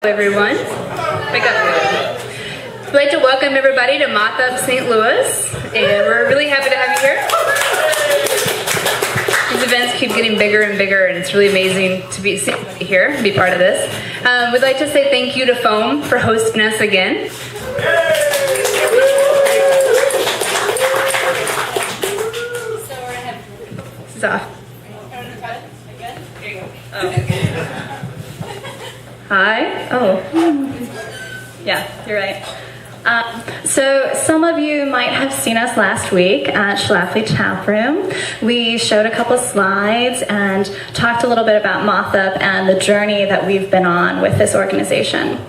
Everyone. I'd like to welcome everybody to Mothup St. Louis, and we're really happy to have you here. These events keep getting bigger and bigger, and it's really amazing to be here and be part of this. We'd like to say thank you to Foam for hosting us again. This is off. Hi. Oh. Yeah, you're right. So some of you might have seen us last week at Schlafly Tap Room. We showed a couple slides and talked a little bit about Mothup and the journey that we've been on with this organization.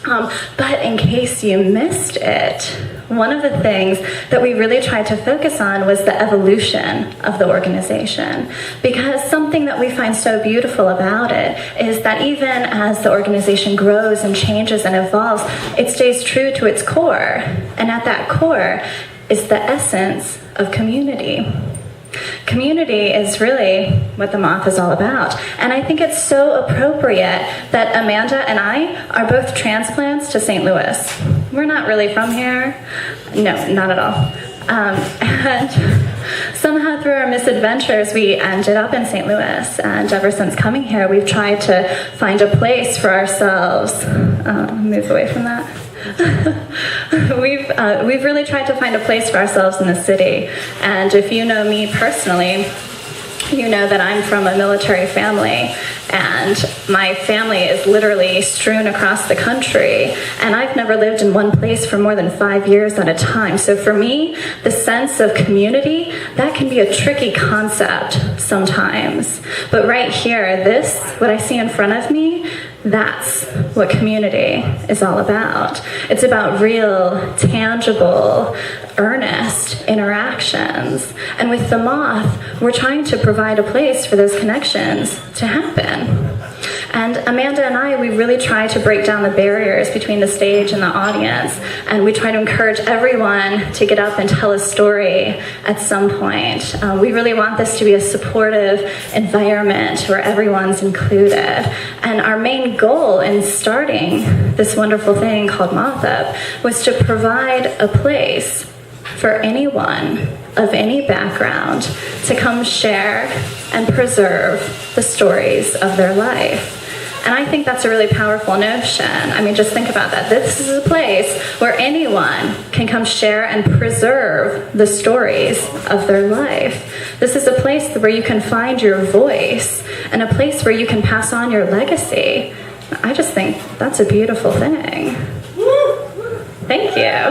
But in case you missed it, one of the things that we really tried to focus on was the evolution of the organization. Because something that we find so beautiful about it is that even as the organization grows and changes and evolves, it stays true to its core. And at that core is the essence of community. Community is really what the Moth is all about. And I think it's so appropriate that Amanda and I are both transplants to St. Louis. We're not really from here. No, not at all. And somehow through our misadventures, we ended up in St. Louis. And ever since coming here, we've tried to find a place for ourselves. Move away from that. We've really tried to find a place for ourselves in the city. And if you know me personally, you know that I'm from a military family, and my family is literally strewn across the country, and I've never lived in one place for more than 5 years at a time. So for me, the sense of community, that can be a tricky concept sometimes. But right here, what I see in front of me, that's what community is all about. It's about real, tangible, earnest interactions. And with the Moth, we're trying to provide a place for those connections to happen. And Amanda and I, we really try to break down the barriers between the stage and the audience. And we try to encourage everyone to get up and tell a story at some point. We really want this to be a supportive environment where everyone's included. And our main goal in starting this wonderful thing called Mothup was to provide a place for anyone of any background to come share and preserve the stories of their life. And I think that's a really powerful notion. I mean, just think about that. This is a place where anyone can come share and preserve the stories of their life. This is a place where you can find your voice and a place where you can pass on your legacy. I just think that's a beautiful thing. Thank you.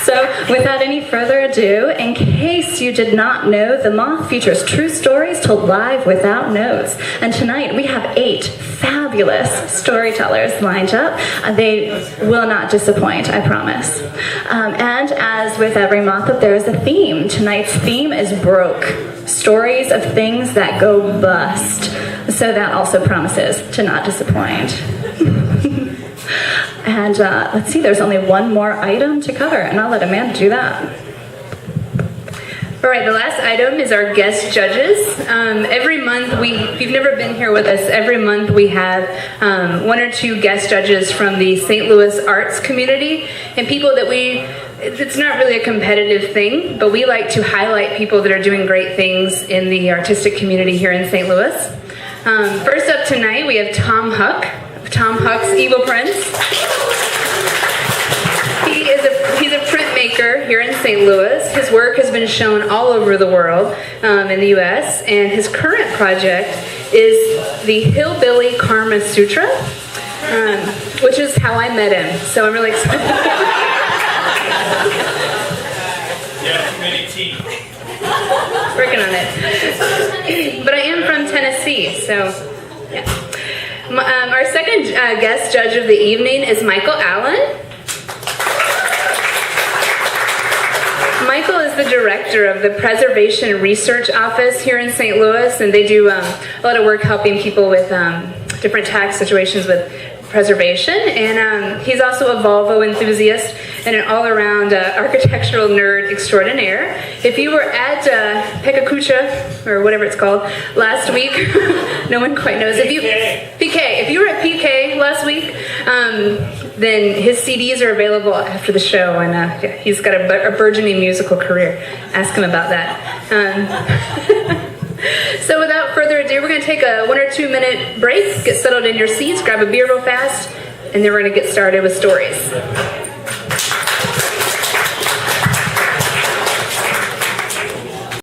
So, without any further ado, in case you did not know, the Moth features true stories told live without notes. And tonight we have 8 fabulous storytellers lined up. They will not disappoint, I promise. And as with every Mothup, there is a theme. Tonight's theme is broke. Stories of things that go bust. So that also promises to not disappoint. And let's see, there's only one more item to cover, and I'll let Amanda do that. All right, the last item is our guest judges. Every month, if you've never been here with us, every month we have 1 or 2 guest judges from the St. Louis arts community, and people that it's not really a competitive thing, but we like to highlight people that are doing great things in the artistic community here in St. Louis. First up tonight, we have Tom Huck. Tom Huck's Evil Prince. He's a printmaker here in St. Louis. His work has been shown all over the world in the U.S., and his current project is the Hillbilly Karma Sutra, which is how I met him. So I'm really excited. Yeah, many teeth. Working on it. But I am from Tennessee, so yeah. Our second guest judge of the evening is Michael Allen. Michael is the director of the Preservation Research Office here in St. Louis, and they do a lot of work helping people with different tax situations with preservation, and he's also a Volvo enthusiast and an all-around architectural nerd extraordinaire. If you were at Pekakucha, or whatever it's called, last week, no one quite knows. If you were at PK last week, then his CDs are available after the show, and he's got a burgeoning musical career. Ask him about that. So without further ado, we're going to take a 1 or 2 minute break, get settled in your seats, grab a beer real fast, and then we're going to get started with stories.